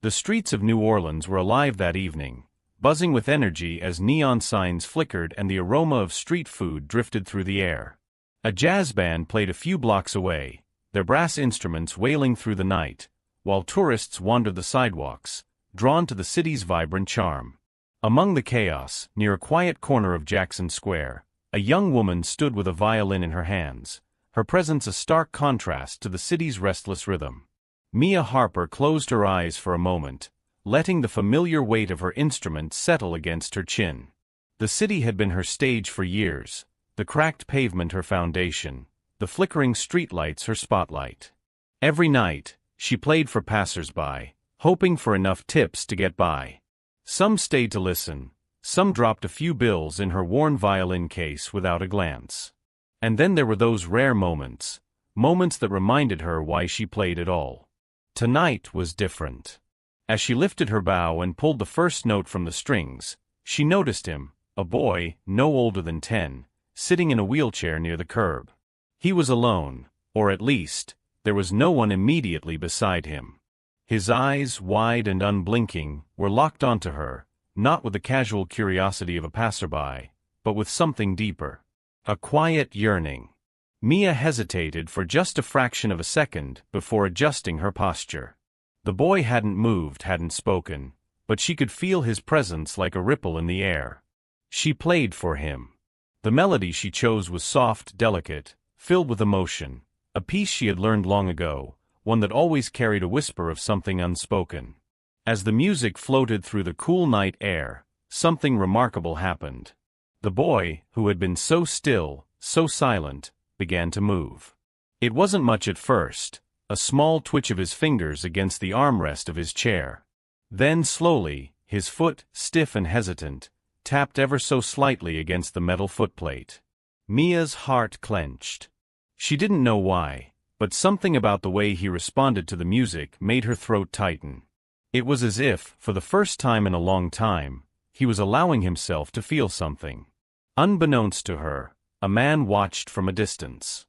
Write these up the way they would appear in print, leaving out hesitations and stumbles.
The streets of New Orleans were alive that evening, buzzing with energy as neon signs flickered and the aroma of street food drifted through the air. A jazz band played a few blocks away, their brass instruments wailing through the night, while tourists wandered the sidewalks, drawn to the city's vibrant charm. Among the chaos, near a quiet corner of Jackson Square, a young woman stood with a violin in her hands, her presence a stark contrast to the city's restless rhythm. Mia Harper closed her eyes for a moment, letting the familiar weight of her instrument settle against her chin. The city had been her stage for years, the cracked pavement her foundation, the flickering streetlights her spotlight. Every night, she played for passers-by, hoping for enough tips to get by. Some stayed to listen, some dropped a few bills in her worn violin case without a glance. And then there were those rare moments that reminded her why she played at all. Tonight was different. As she lifted her bow and pulled the first note from the strings, she noticed him, a boy, no older than 10, sitting in a wheelchair near the curb. He was alone, or at least, there was no one immediately beside him. His eyes, wide and unblinking, were locked onto her, not with the casual curiosity of a passerby, but with something deeper. A quiet yearning. Mia hesitated for just a fraction of a second before adjusting her posture. The boy hadn't moved, hadn't spoken, but she could feel his presence like a ripple in the air. She played for him. The melody she chose was soft, delicate, filled with emotion, a piece she had learned long ago, one that always carried a whisper of something unspoken. As the music floated through the cool night air, something remarkable happened. The boy, who had been so still, so silent, began to move. It wasn't much at first, a small twitch of his fingers against the armrest of his chair. Then slowly, his foot, stiff and hesitant, tapped ever so slightly against the metal footplate. Mia's heart clenched. She didn't know why, but something about the way he responded to the music made her throat tighten. It was as if, for the first time in a long time, he was allowing himself to feel something. Unbeknownst to her, a man watched from a distance.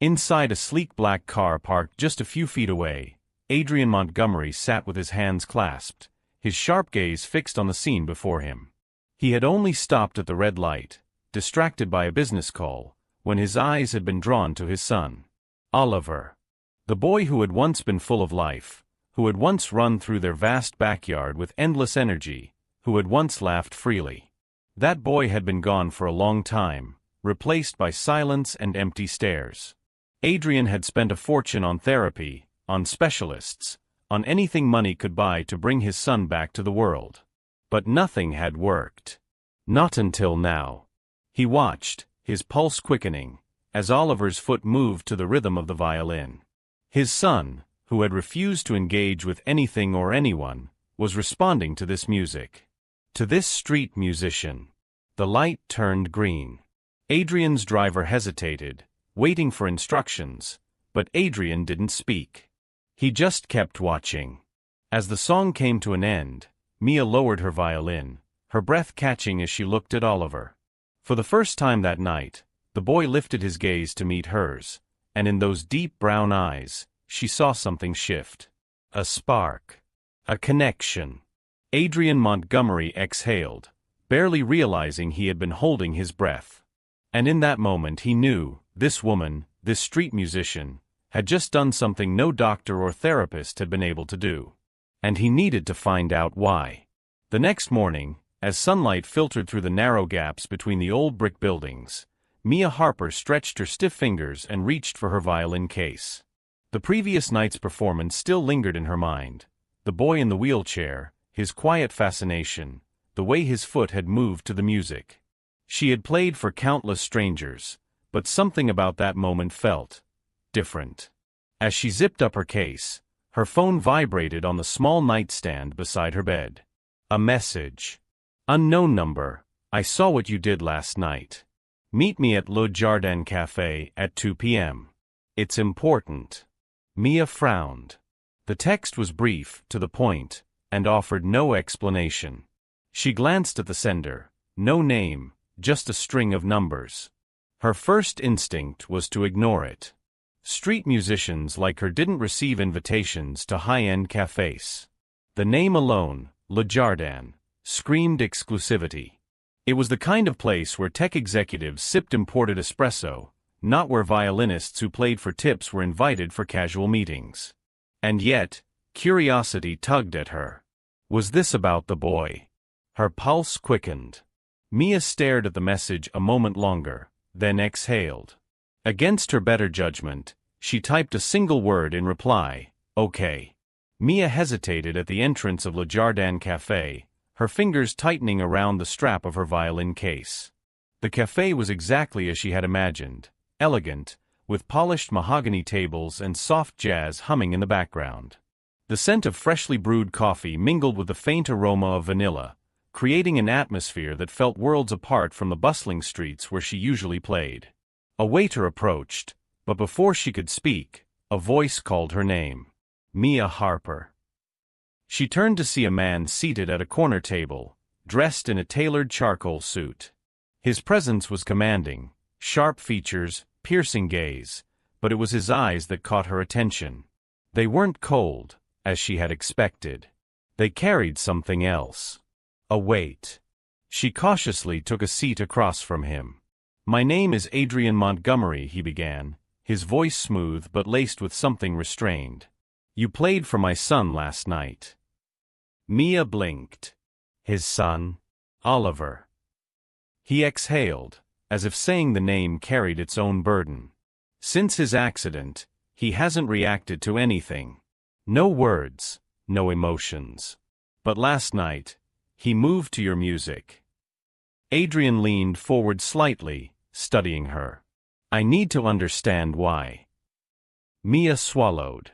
Inside a sleek black car parked just a few feet away, Adrian Montgomery sat with his hands clasped, his sharp gaze fixed on the scene before him. He had only stopped at the red light, distracted by a business call, when his eyes had been drawn to his son. Oliver. The boy who had once been full of life, who had once run through their vast backyard with endless energy, who had once laughed freely. That boy had been gone for a long time, replaced by silence and empty stares. Adrian had spent a fortune on therapy, on specialists, on anything money could buy to bring his son back to the world. But nothing had worked. Not until now. He watched, his pulse quickening, as Oliver's foot moved to the rhythm of the violin. His son, who had refused to engage with anything or anyone, was responding to this music. To this street musician. The light turned green. Adrian's driver hesitated, waiting for instructions, but Adrian didn't speak. He just kept watching. As the song came to an end, Mia lowered her violin, her breath catching as she looked at Oliver. For the first time that night, the boy lifted his gaze to meet hers, and in those deep brown eyes, she saw something shift. A spark. A connection. Adrian Montgomery exhaled, barely realizing he had been holding his breath. And in that moment he knew, this woman, this street musician, had just done something no doctor or therapist had been able to do. And he needed to find out why. The next morning, as sunlight filtered through the narrow gaps between the old brick buildings, Mia Harper stretched her stiff fingers and reached for her violin case. The previous night's performance still lingered in her mind. The boy in the wheelchair, his quiet fascination, the way his foot had moved to the music. She had played for countless strangers, but something about that moment felt different. As she zipped up her case, her phone vibrated on the small nightstand beside her bed. A message. Unknown number. I saw what you did last night. Meet me at Le Jardin Café at 2 p.m. It's important. Mia frowned. The text was brief, to the point, and offered no explanation. She glanced at the sender. No name, just a string of numbers. Her first instinct was to ignore it. Street musicians like her didn't receive invitations to high-end cafes. The name alone, Le Jardin, screamed exclusivity. It was the kind of place where tech executives sipped imported espresso, not where violinists who played for tips were invited for casual meetings. And yet, curiosity tugged at her. Was this about the boy? Her pulse quickened. Mia stared at the message a moment longer, then exhaled. Against her better judgment, she typed a single word in reply, "Okay." Mia hesitated at the entrance of Le Jardin Café, her fingers tightening around the strap of her violin case. The café was exactly as she had imagined, elegant, with polished mahogany tables and soft jazz humming in the background. The scent of freshly brewed coffee mingled with the faint aroma of vanilla, creating an atmosphere that felt worlds apart from the bustling streets where she usually played. A waiter approached, but before she could speak, a voice called her name. Mia Harper. She turned to see a man seated at a corner table, dressed in a tailored charcoal suit. His presence was commanding, sharp features, piercing gaze, but it was his eyes that caught her attention. They weren't cold, as she had expected. They carried something else. A weight. She cautiously took a seat across from him. "My name is Adrian Montgomery," he began, his voice smooth but laced with something restrained. "You played for my son last night." Mia blinked. His son? Oliver. He exhaled, as if saying the name carried its own burden. Since his accident, he hasn't reacted to anything. No words, no emotions. But last night, he moved to your music. Adrian leaned forward slightly, studying her. "I need to understand why." Mia swallowed.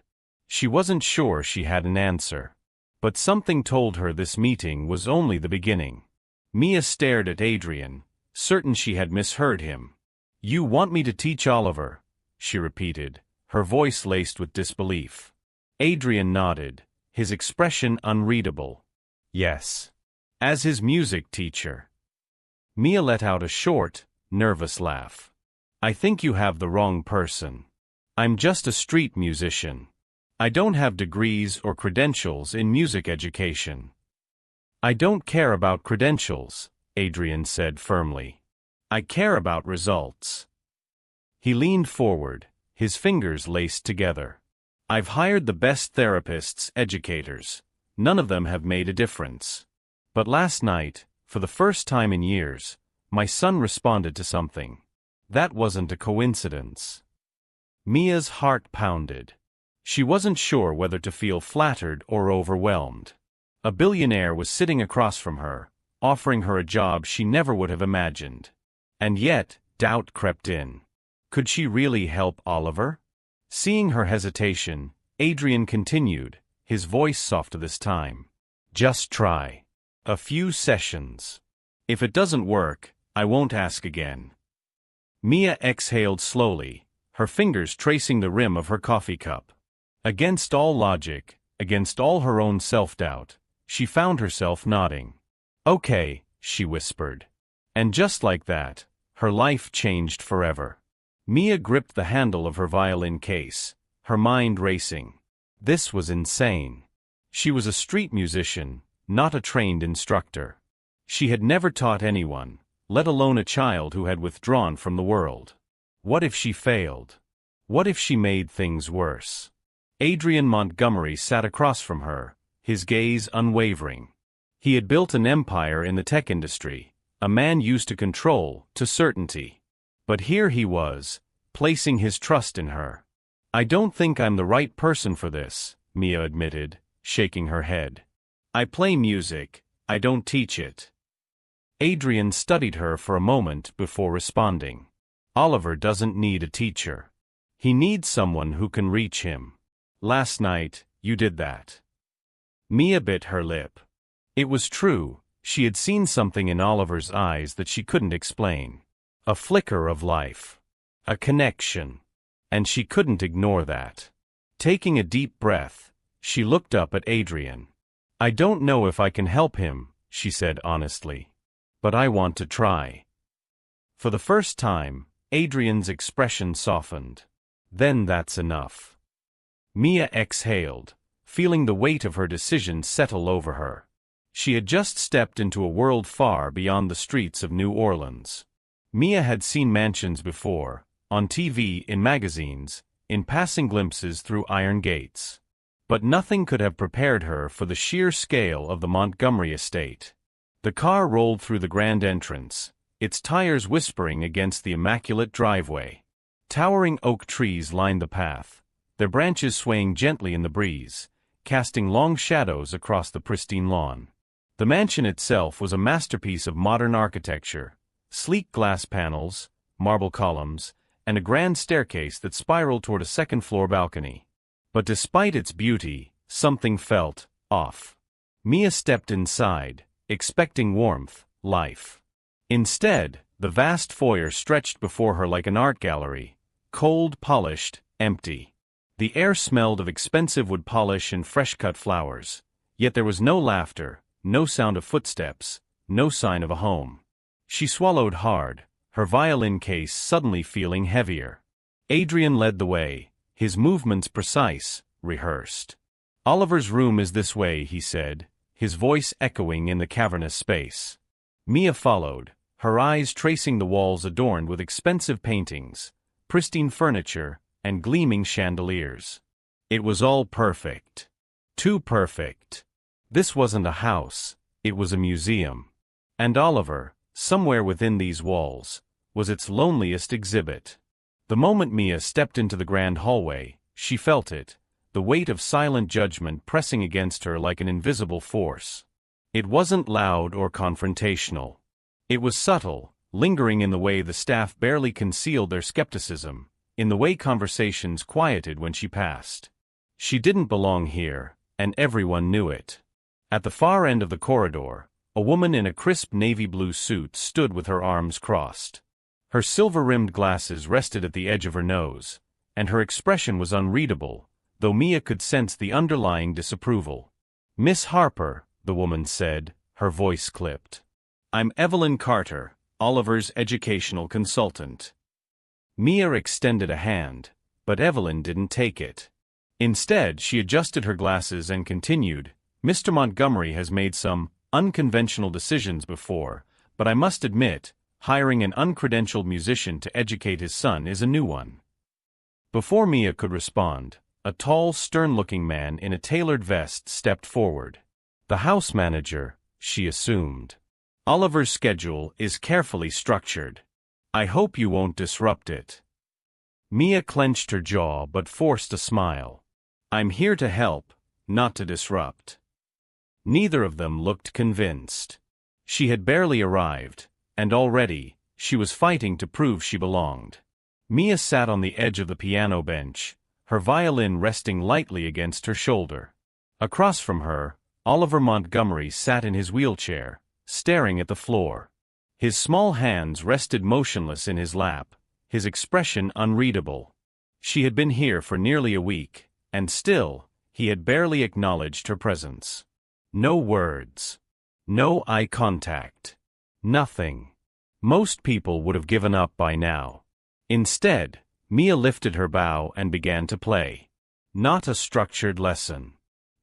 She wasn't sure she had an answer. But something told her this meeting was only the beginning. Mia stared at Adrian, certain she had misheard him. "You want me to teach Oliver?" she repeated, her voice laced with disbelief. Adrian nodded, his expression unreadable. "Yes. As his music teacher." Mia let out a short, nervous laugh. "I think you have the wrong person. I'm just a street musician. I don't have degrees or credentials in music education." "I don't care about credentials," Adrian said firmly. "I care about results." He leaned forward, his fingers laced together. "I've hired the best therapists, educators. None of them have made a difference. But last night, for the first time in years, my son responded to something. That wasn't a coincidence." Mia's heart pounded. She wasn't sure whether to feel flattered or overwhelmed. A billionaire was sitting across from her, offering her a job she never would have imagined. And yet, doubt crept in. Could she really help Oliver? Seeing her hesitation, Adrian continued, his voice softer this time. "Just try. A few sessions. If it doesn't work, I won't ask again." Mia exhaled slowly, her fingers tracing the rim of her coffee cup. Against all logic, against all her own self-doubt, she found herself nodding. "Okay," she whispered. And just like that, her life changed forever. Mia gripped the handle of her violin case, her mind racing. This was insane. She was a street musician, not a trained instructor. She had never taught anyone, let alone a child who had withdrawn from the world. What if she failed? What if she made things worse? Adrian Montgomery sat across from her, his gaze unwavering. He had built an empire in the tech industry, a man used to control, to certainty. But here he was, placing his trust in her. "I don't think I'm the right person for this," Mia admitted, shaking her head. "I play music, I don't teach it." Adrian studied her for a moment before responding. "Oliver doesn't need a teacher. He needs someone who can reach him. Last night, you did that." Mia bit her lip. It was true, she had seen something in Oliver's eyes that she couldn't explain. A flicker of life. A connection. And she couldn't ignore that. Taking a deep breath, she looked up at Adrian. "I don't know if I can help him," she said honestly. "But I want to try." For the first time, Adrian's expression softened. "Then that's enough." Mia exhaled, feeling the weight of her decision settle over her. She had just stepped into a world far beyond the streets of New Orleans. Mia had seen mansions before, on TV, in magazines, in passing glimpses through iron gates. But nothing could have prepared her for the sheer scale of the Montgomery estate. The car rolled through the grand entrance, its tires whispering against the immaculate driveway. Towering oak trees lined the path, their branches swaying gently in the breeze, casting long shadows across the pristine lawn. The mansion itself was a masterpiece of modern architecture, sleek glass panels, marble columns, and a grand staircase that spiraled toward a second-floor balcony. But despite its beauty, something felt off. Mia stepped inside, expecting warmth, life. Instead, the vast foyer stretched before her like an art gallery, cold, polished, empty. The air smelled of expensive wood polish and fresh-cut flowers, yet there was no laughter, no sound of footsteps, no sign of a home. She swallowed hard, her violin case suddenly feeling heavier. Adrian led the way, his movements precise, rehearsed. "Oliver's room is this way," he said, his voice echoing in the cavernous space. Mia followed, her eyes tracing the walls adorned with expensive paintings, pristine furniture, and gleaming chandeliers. It was all perfect. Too perfect. This wasn't a house, it was a museum. And Oliver, somewhere within these walls, was its loneliest exhibit. The moment Mia stepped into the grand hallway, she felt it, the weight of silent judgment pressing against her like an invisible force. It wasn't loud or confrontational. It was subtle, lingering in the way the staff barely concealed their skepticism, in the way conversations quieted when she passed. She didn't belong here, and everyone knew it. At the far end of the corridor, a woman in a crisp navy blue suit stood with her arms crossed. Her silver-rimmed glasses rested at the edge of her nose, and her expression was unreadable, though Mia could sense the underlying disapproval. "Miss Harper," the woman said, her voice clipped. "I'm Evelyn Carter, Oliver's educational consultant." Mia extended a hand, but Evelyn didn't take it. Instead, she adjusted her glasses and continued, "Mr. Montgomery has made some unconventional decisions before, but I must admit, hiring an uncredentialed musician to educate his son is a new one." Before Mia could respond, a tall, stern-looking man in a tailored vest stepped forward. "The house manager," she assumed. "Oliver's schedule is carefully structured. I hope you won't disrupt it." Mia clenched her jaw but forced a smile. "I'm here to help, not to disrupt." Neither of them looked convinced. She had barely arrived, and already, she was fighting to prove she belonged. Mia sat on the edge of the piano bench, her violin resting lightly against her shoulder. Across from her, Oliver Montgomery sat in his wheelchair, staring at the floor. His small hands rested motionless in his lap, his expression unreadable. She had been here for nearly a week, and still, he had barely acknowledged her presence. No words. No eye contact. Nothing. Most people would have given up by now. Instead, Mia lifted her bow and began to play. Not a structured lesson.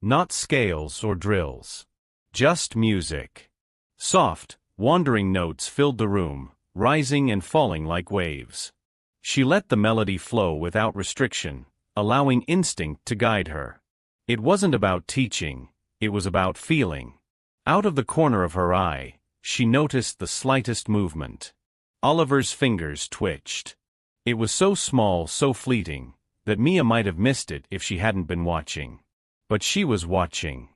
Not scales or drills. Just music. Soft, wandering notes filled the room, rising and falling like waves. She let the melody flow without restriction, allowing instinct to guide her. It wasn't about teaching, it was about feeling. Out of the corner of her eye, she noticed the slightest movement. Oliver's fingers twitched. It was so small, so fleeting, that Mia might have missed it if she hadn't been watching. But she was watching.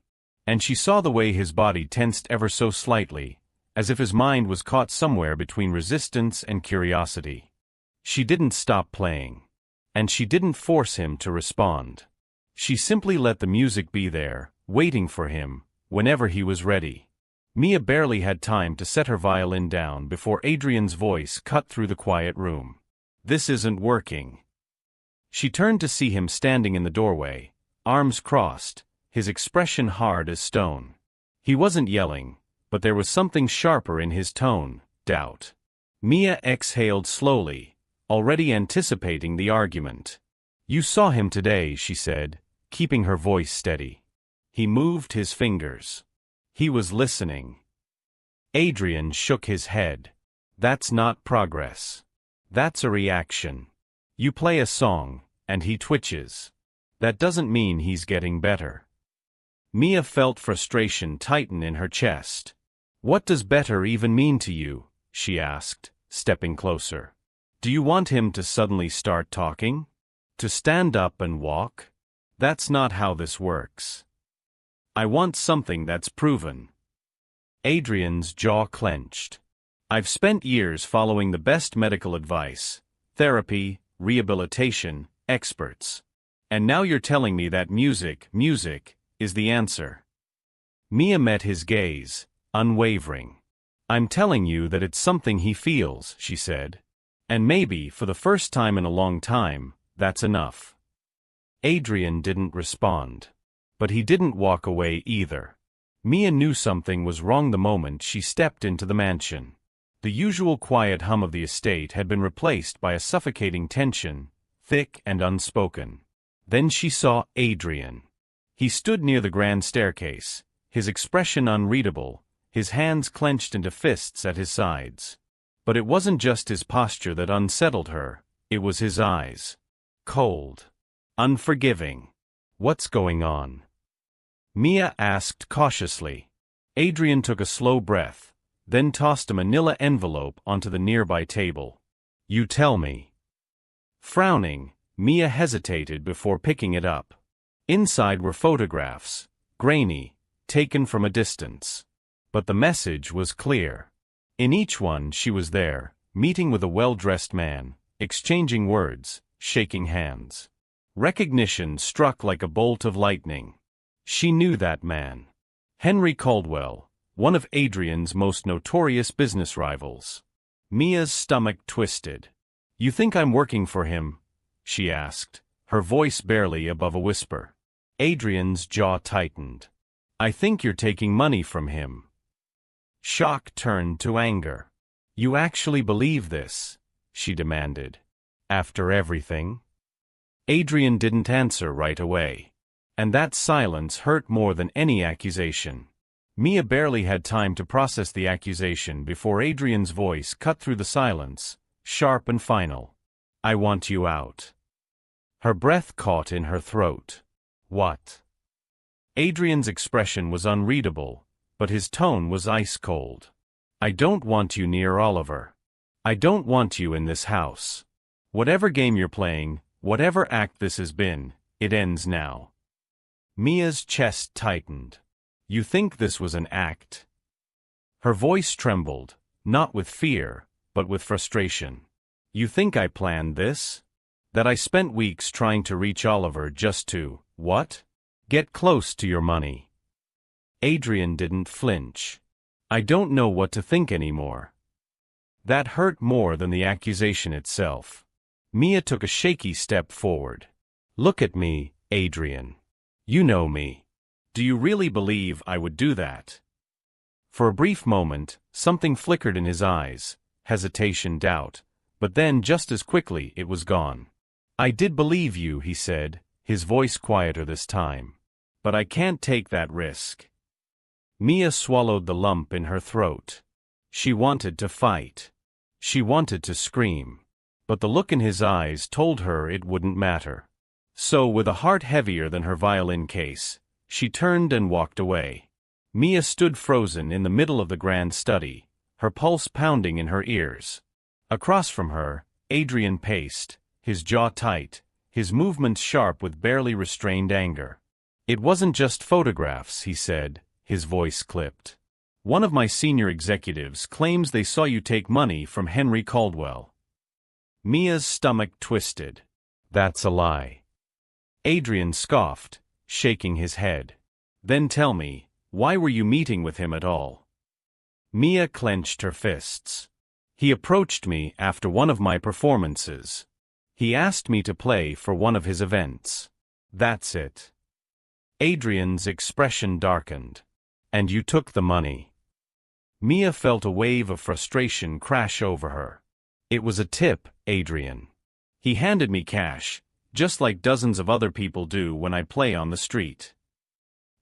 And she saw the way his body tensed ever so slightly, as if his mind was caught somewhere between resistance and curiosity. She didn't stop playing. And she didn't force him to respond. She simply let the music be there, waiting for him, whenever he was ready. Mia barely had time to set her violin down before Adrian's voice cut through the quiet room. "This isn't working." She turned to see him standing in the doorway, arms crossed, his expression hard as stone. He wasn't yelling, but there was something sharper in his tone, doubt. Mia exhaled slowly, already anticipating the argument. "You saw him today," she said, keeping her voice steady. He moved his fingers. He was listening. Adrian shook his head. That's not progress. That's a reaction. You play a song, and he twitches. That doesn't mean he's getting better. Mia felt frustration tighten in her chest. What does better even mean to you? She asked, stepping closer. Do you want him to suddenly start talking? To stand up and walk? That's not how this works. I want something that's proven. Adrian's jaw clenched. I've spent years following the best medical advice, therapy, rehabilitation, experts. And now you're telling me that music is the answer. Mia met his gaze, unwavering. I'm telling you that it's something he feels, she said. And maybe, for the first time in a long time, that's enough. Adrian didn't respond. But he didn't walk away either. Mia knew something was wrong the moment she stepped into the mansion. The usual quiet hum of the estate had been replaced by a suffocating tension, thick and unspoken. Then she saw Adrian. He stood near the grand staircase, his expression unreadable, his hands clenched into fists at his sides. But it wasn't just his posture that unsettled her, it was his eyes. Cold. Unforgiving. What's going on? Mia asked cautiously. Adrian took a slow breath, then tossed a manila envelope onto the nearby table. You tell me. Frowning, Mia hesitated before picking it up. Inside were photographs, grainy, taken from a distance. But the message was clear. In each one she was there, meeting with a well-dressed man, exchanging words, shaking hands. Recognition struck like a bolt of lightning. She knew that man. Henry Caldwell, one of Adrian's most notorious business rivals. Mia's stomach twisted. You think I'm working for him? She asked, her voice barely above a whisper. Adrian's jaw tightened. I think you're taking money from him. Shock turned to anger. You actually believe this? She demanded. After everything? Adrian didn't answer right away. And that silence hurt more than any accusation. Mia barely had time to process the accusation before Adrian's voice cut through the silence, sharp and final. I want you out. Her breath caught in her throat. What? Adrian's expression was unreadable, but his tone was ice-cold. I don't want you near Oliver. I don't want you in this house. Whatever game you're playing, whatever act this has been, it ends now. Mia's chest tightened. You think this was an act? Her voice trembled, not with fear, but with frustration. You think I planned this? That I spent weeks trying to reach Oliver just to, what? Get close to your money. Adrian didn't flinch. I don't know what to think anymore. That hurt more than the accusation itself. Mia took a shaky step forward. Look at me, Adrian. You know me. Do you really believe I would do that? For a brief moment, something flickered in his eyes, hesitation, doubt, but then just as quickly it was gone. I did believe you, he said, his voice quieter this time. But I can't take that risk. Mia swallowed the lump in her throat. She wanted to fight. She wanted to scream. But the look in his eyes told her it wouldn't matter. So, with a heart heavier than her violin case, she turned and walked away. Mia stood frozen in the middle of the grand study, her pulse pounding in her ears. Across from her, Adrian paced, his jaw tight, his movements sharp with barely restrained anger. It wasn't just photographs, he said, his voice clipped. One of my senior executives claims they saw you take money from Henry Caldwell. Mia's stomach twisted. That's a lie. Adrian scoffed, shaking his head. Then tell me, why were you meeting with him at all? Mia clenched her fists. He approached me after one of my performances. He asked me to play for one of his events. That's it. Adrian's expression darkened. And you took the money. Mia felt a wave of frustration crash over her. It was a tip, Adrian. He handed me cash, just like dozens of other people do when I play on the street.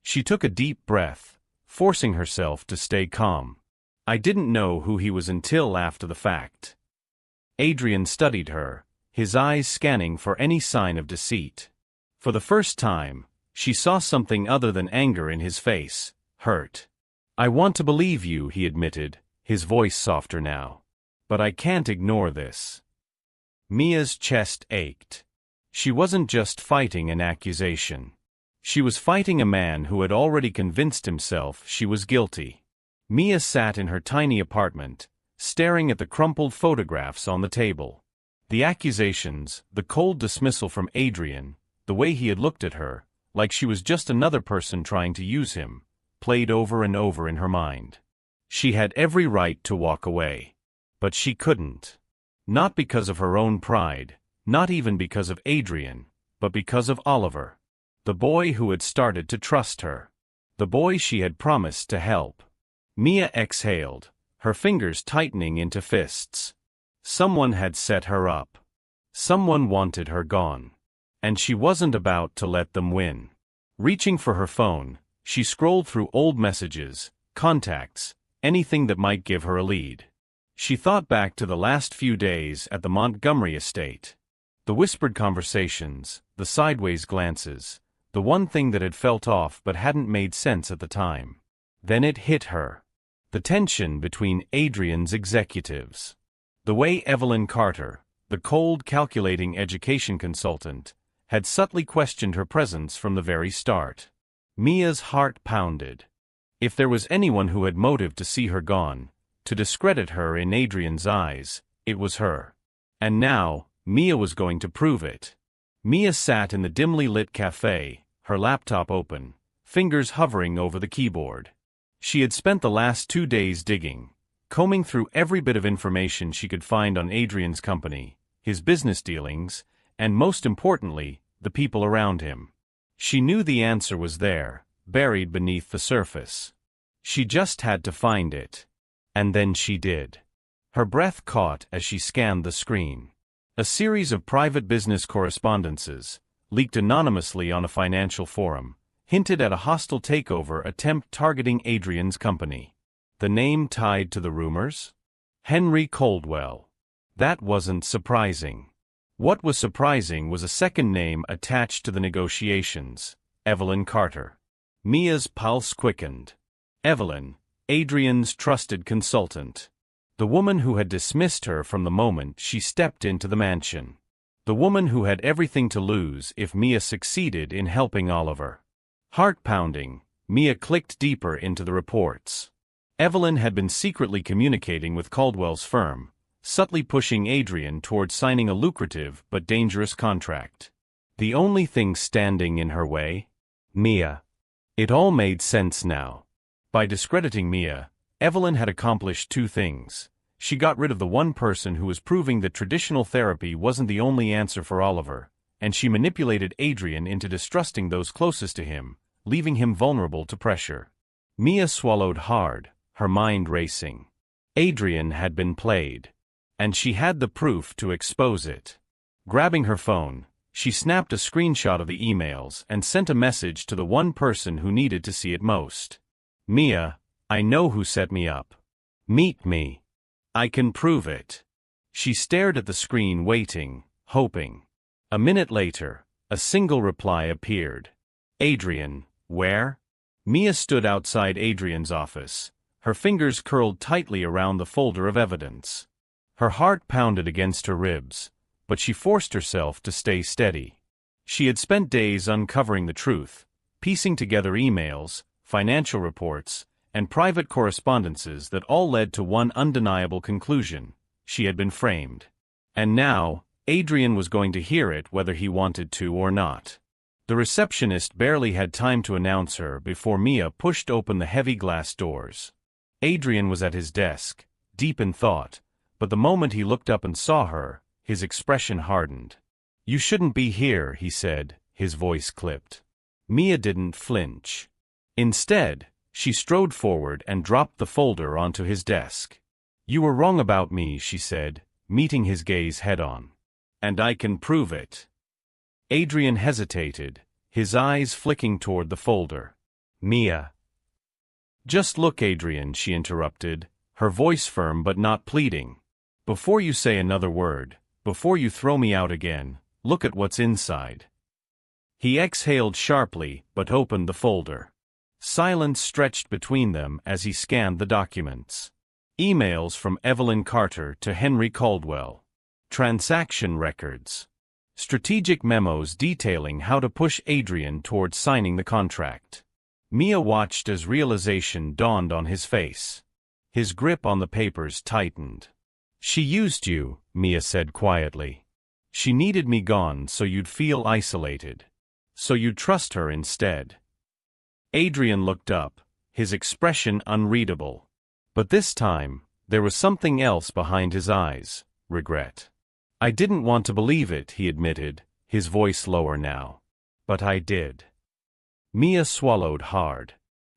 She took a deep breath, forcing herself to stay calm. I didn't know who he was until after the fact. Adrian studied her, his eyes scanning for any sign of deceit. For the first time, she saw something other than anger in his face, hurt. I want to believe you, he admitted, his voice softer now. But I can't ignore this. Mia's chest ached. She wasn't just fighting an accusation. She was fighting a man who had already convinced himself she was guilty. Mia sat in her tiny apartment, staring at the crumpled photographs on the table. The accusations, the cold dismissal from Adrian, the way he had looked at her, like she was just another person trying to use him, played over and over in her mind. She had every right to walk away. But she couldn't. Not because of her own pride, not even because of Adrian, but because of Oliver. The boy who had started to trust her. The boy she had promised to help. Mia exhaled, her fingers tightening into fists. Someone had set her up. Someone wanted her gone. And she wasn't about to let them win. Reaching for her phone, she scrolled through old messages, contacts, anything that might give her a lead. She thought back to the last few days at the Montgomery estate. The whispered conversations, the sideways glances, the one thing that had felt off but hadn't made sense at the time. Then it hit her. The tension between Adrian's executives. The way Evelyn Carter, the cold, calculating education consultant, had subtly questioned her presence from the very start. Mia's heart pounded. If there was anyone who had motive to see her gone, to discredit her in Adrian's eyes, it was her. And now, Mia was going to prove it. Mia sat in the dimly lit cafe, her laptop open, fingers hovering over the keyboard. She had spent the last 2 days digging, combing through every bit of information she could find on Adrian's company, his business dealings, and most importantly, the people around him. She knew the answer was there, buried beneath the surface. She just had to find it. And then she did. Her breath caught as she scanned the screen. A series of private business correspondences, leaked anonymously on a financial forum, hinted at a hostile takeover attempt targeting Adrian's company. The name tied to the rumors? Henry Coldwell. That wasn't surprising. What was surprising was a second name attached to the negotiations, Evelyn Carter. Mia's pulse quickened. Evelyn, Adrian's trusted consultant. The woman who had dismissed her from the moment she stepped into the mansion. The woman who had everything to lose if Mia succeeded in helping Oliver. Heart-pounding, Mia clicked deeper into the reports. Evelyn had been secretly communicating with Caldwell's firm, subtly pushing Adrian toward signing a lucrative but dangerous contract. The only thing standing in her way? Mia. It all made sense now. By discrediting Mia, Evelyn had accomplished 2 things. She got rid of the one person who was proving that traditional therapy wasn't the only answer for Oliver, and she manipulated Adrian into distrusting those closest to him, leaving him vulnerable to pressure. Mia swallowed hard, her mind racing. Adrian had been played. And she had the proof to expose it. Grabbing her phone, she snapped a screenshot of the emails and sent a message to the one person who needed to see it most. Mia, I know who set me up. Meet me. I can prove it. She stared at the screen waiting, hoping. A minute later, a single reply appeared. Adrian, where? Mia stood outside Adrian's office, her fingers curled tightly around the folder of evidence. Her heart pounded against her ribs, but she forced herself to stay steady. She had spent days uncovering the truth, piecing together emails, financial reports, and private correspondences that all led to one undeniable conclusion: she had been framed. And now, Adrian was going to hear it whether he wanted to or not. The receptionist barely had time to announce her before Mia pushed open the heavy glass doors. Adrian was at his desk, deep in thought, but the moment he looked up and saw her, his expression hardened. You shouldn't be here, he said, his voice clipped. Mia didn't flinch. Instead, she strode forward and dropped the folder onto his desk. You were wrong about me, she said, meeting his gaze head-on. And I can prove it. Adrian hesitated, his eyes flicking toward the folder. Mia. Just look, Adrian, she interrupted, her voice firm but not pleading. Before you say another word, before you throw me out again, look at what's inside. He exhaled sharply, but opened the folder. Silence stretched between them as he scanned the documents. Emails from Evelyn Carter to Henry Caldwell. Transaction records. Strategic memos detailing how to push Adrian towards signing the contract. Mia watched as realization dawned on his face. His grip on the papers tightened. She used you, Mia said quietly. She needed me gone so you'd feel isolated. So you'd trust her instead. Adrian looked up, his expression unreadable. But this time, there was something else behind his eyes, regret. I didn't want to believe it, he admitted, his voice lower now. But I did. Mia swallowed hard.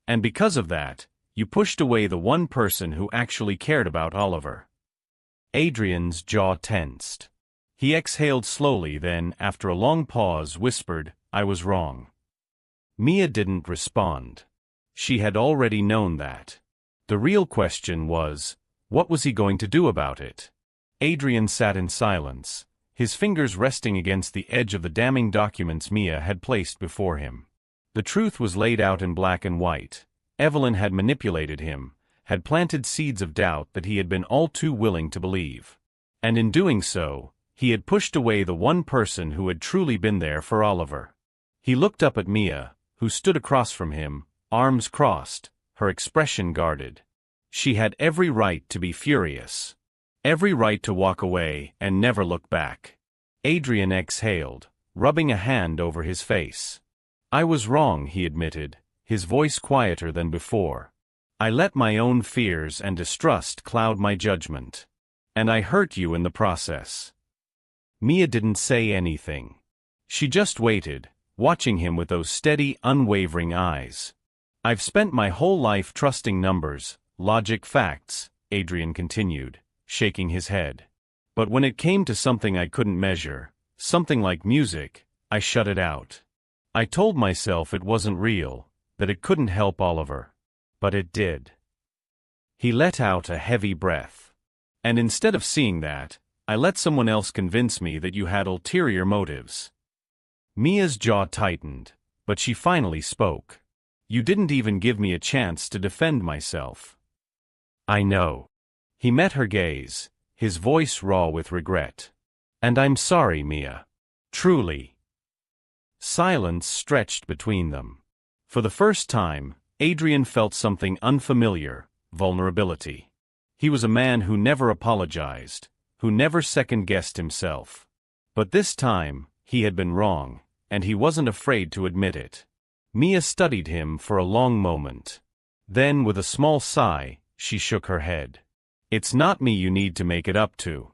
And because of that, you pushed away the one person who actually cared about Oliver. Adrian's jaw tensed. He exhaled slowly, then, after a long pause, whispered, I was wrong. Mia didn't respond. She had already known that. The real question was, what was he going to do about it? Adrian sat in silence, his fingers resting against the edge of the damning documents Mia had placed before him. The truth was laid out in black and white. Evelyn had manipulated him, had planted seeds of doubt that he had been all too willing to believe. And in doing so, he had pushed away the one person who had truly been there for Oliver. He looked up at Mia, who stood across from him, arms crossed, her expression guarded. She had every right to be furious. Every right to walk away and never look back. Adrian exhaled, rubbing a hand over his face. I was wrong, he admitted, his voice quieter than before. I let my own fears and distrust cloud my judgment. And I hurt you in the process. Mia didn't say anything. She just waited, watching him with those steady, unwavering eyes. I've spent my whole life trusting numbers, logic, facts, Adrian continued, shaking his head. But when it came to something I couldn't measure, something like music, I shut it out. I told myself it wasn't real, that it couldn't help Oliver. But it did. He let out a heavy breath. And instead of seeing that, I let someone else convince me that you had ulterior motives. Mia's jaw tightened, but she finally spoke. You didn't even give me a chance to defend myself. I know. He met her gaze, his voice raw with regret. And I'm sorry, Mia. Truly. Silence stretched between them. For the first time, Adrian felt something unfamiliar, vulnerability. He was a man who never apologized, who never second-guessed himself. But this time, he had been wrong, and he wasn't afraid to admit it. Mia studied him for a long moment. Then, with a small sigh, she shook her head. It's not me you need to make it up to.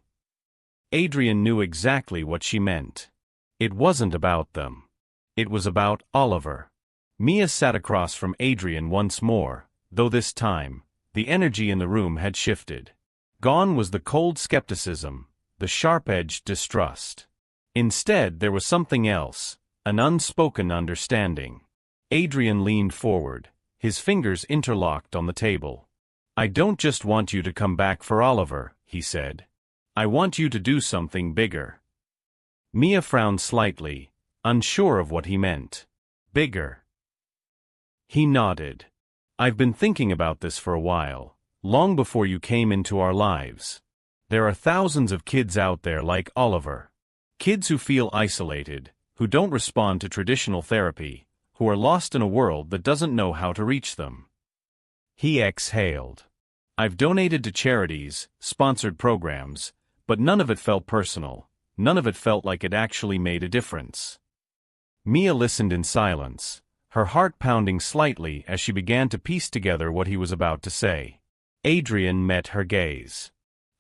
Adrian knew exactly what she meant. It wasn't about them. It was about Oliver. Mia sat across from Adrian once more, though this time, the energy in the room had shifted. Gone was the cold skepticism, the sharp-edged distrust. Instead, there was something else, an unspoken understanding. Adrian leaned forward, his fingers interlocked on the table. I don't just want you to come back for Oliver, he said. I want you to do something bigger. Mia frowned slightly, unsure of what he meant. Bigger. He nodded. I've been thinking about this for a while, long before you came into our lives. There are thousands of kids out there like Oliver. Kids who feel isolated, who don't respond to traditional therapy, who are lost in a world that doesn't know how to reach them. He exhaled. I've donated to charities, sponsored programs, but none of it felt personal, none of it felt like it actually made a difference. Mia listened in silence, her heart pounding slightly as she began to piece together what he was about to say. Adrian met her gaze.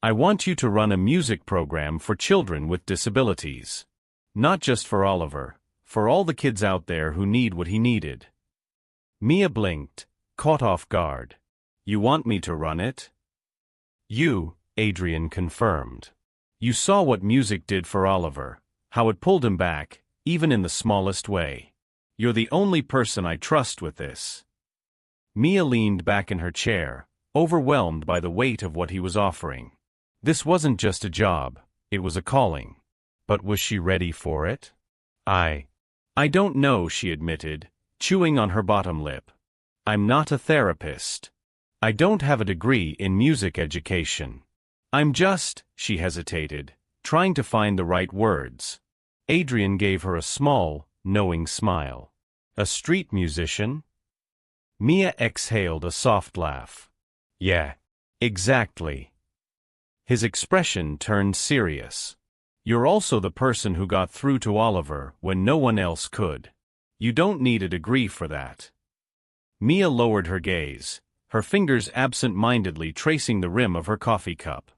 I want you to run a music program for children with disabilities. Not just for Oliver, for all the kids out there who need what he needed. Mia blinked, caught off guard. You want me to run it? You, Adrian confirmed. You saw what music did for Oliver, how it pulled him back, even in the smallest way. You're the only person I trust with this. Mia leaned back in her chair, overwhelmed by the weight of what he was offering. This wasn't just a job, it was a calling. But was she ready for it? I don't know, she admitted, chewing on her bottom lip. I'm not a therapist. I don't have a degree in music education. I'm just, she hesitated, trying to find the right words. Adrian gave her a small, knowing smile. A street musician? Mia exhaled a soft laugh. Yeah, exactly. His expression turned serious. You're also the person who got through to Oliver when no one else could. You don't need a degree for that. Mia lowered her gaze, her fingers absent-mindedly tracing the rim of her coffee cup.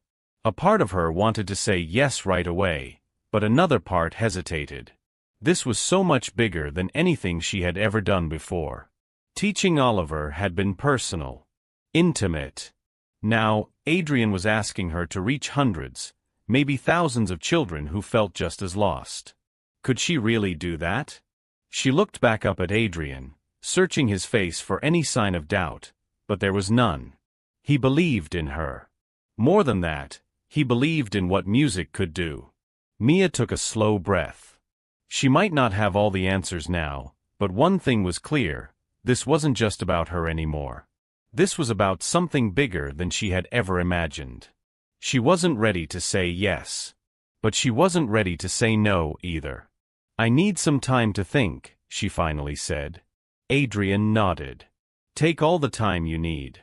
A part of her wanted to say yes right away, but another part hesitated. This was so much bigger than anything she had ever done before. Teaching Oliver had been personal, intimate. Now, Adrian was asking her to reach hundreds, maybe thousands of children who felt just as lost. Could she really do that? She looked back up at Adrian, searching his face for any sign of doubt, but there was none. He believed in her. More than that, he believed in what music could do. Mia took a slow breath. She might not have all the answers now, but one thing was clear, this wasn't just about her anymore. This was about something bigger than she had ever imagined. She wasn't ready to say yes. But she wasn't ready to say no either. I need some time to think, she finally said. Adrian nodded. Take all the time you need.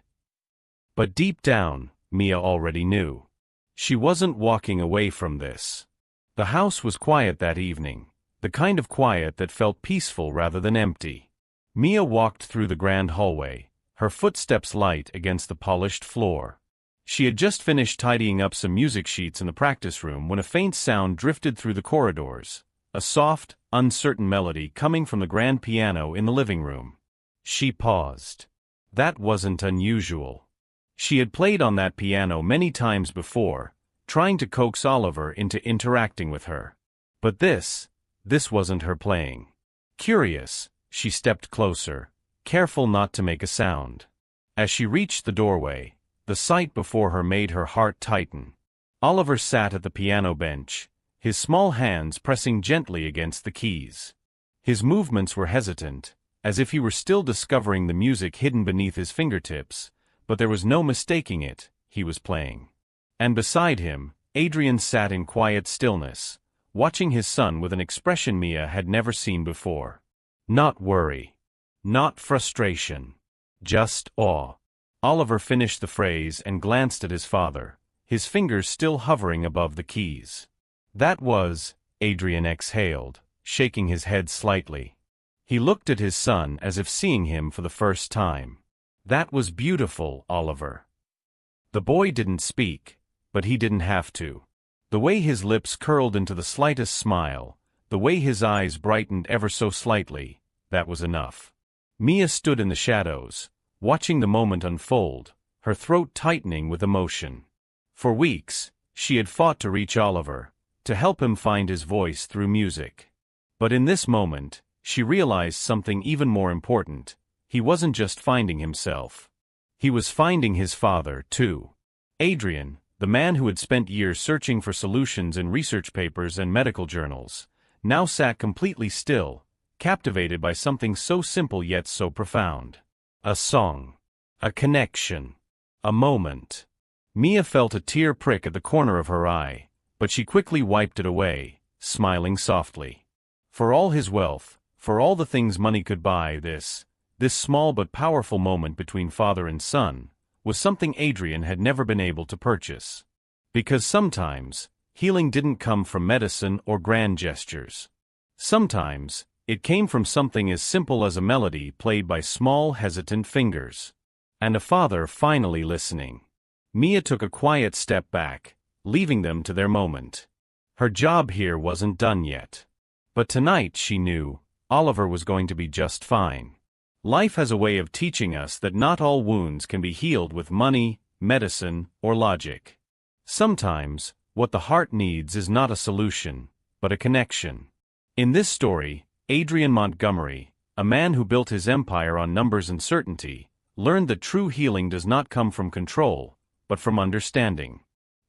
But deep down, Mia already knew. She wasn't walking away from this. The house was quiet that evening, the kind of quiet that felt peaceful rather than empty. Mia walked through the grand hallway, her footsteps light against the polished floor. She had just finished tidying up some music sheets in the practice room when a faint sound drifted through the corridors, a soft, uncertain melody coming from the grand piano in the living room. She paused. That wasn't unusual. She had played on that piano many times before, trying to coax Oliver into interacting with her. But this wasn't her playing. Curious, she stepped closer, careful not to make a sound. As she reached the doorway, the sight before her made her heart tighten. Oliver sat at the piano bench, his small hands pressing gently against the keys. His movements were hesitant, as if he were still discovering the music hidden beneath his fingertips, but there was no mistaking it, he was playing. And beside him, Adrian sat in quiet stillness, watching his son with an expression Mia had never seen before. Not worry. Not frustration. Just awe. Oliver finished the phrase and glanced at his father, his fingers still hovering above the keys. That was, Adrian exhaled, shaking his head slightly. He looked at his son as if seeing him for the first time. That was beautiful, Oliver. The boy didn't speak, but he didn't have to. The way his lips curled into the slightest smile, the way his eyes brightened ever so slightly, that was enough. Mia stood in the shadows, watching the moment unfold, her throat tightening with emotion. For weeks, she had fought to reach Oliver, to help him find his voice through music. But in this moment, she realized something even more important. He wasn't just finding himself. He was finding his father, too. Adrian, the man who had spent years searching for solutions in research papers and medical journals, now sat completely still, captivated by something so simple yet so profound. A song. A connection. A moment. Mia felt a tear prick at the corner of her eye, but she quickly wiped it away, smiling softly. For all his wealth, for all the things money could buy, this small but powerful moment between father and son, was something Adrian had never been able to purchase. Because sometimes, healing didn't come from medicine or grand gestures. Sometimes, it came from something as simple as a melody played by small, hesitant fingers. And a father finally listening. Mia took a quiet step back, leaving them to their moment. Her job here wasn't done yet. But tonight, she knew, Oliver was going to be just fine. Life has a way of teaching us that not all wounds can be healed with money, medicine, or logic. Sometimes, what the heart needs is not a solution, but a connection. In this story, Adrian Montgomery, a man who built his empire on numbers and certainty, learned that true healing does not come from control, but from understanding.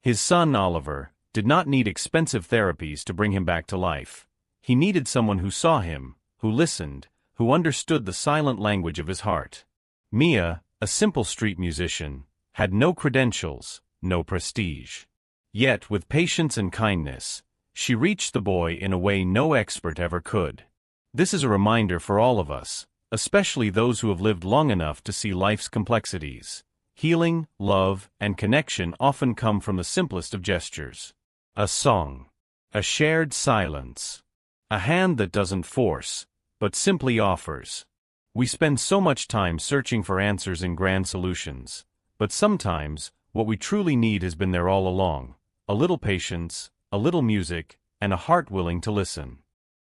His son, Oliver, did not need expensive therapies to bring him back to life. He needed someone who saw him, who listened, who understood the silent language of his heart. Mia, a simple street musician, had no credentials, no prestige. Yet, with patience and kindness, she reached the boy in a way no expert ever could. This is a reminder for all of us, especially those who have lived long enough to see life's complexities. Healing, love, and connection often come from the simplest of gestures. A song. A shared silence. A hand that doesn't force, but simply offers. We spend so much time searching for answers in grand solutions, but sometimes, what we truly need has been there all along. A little patience, a little music, and a heart willing to listen.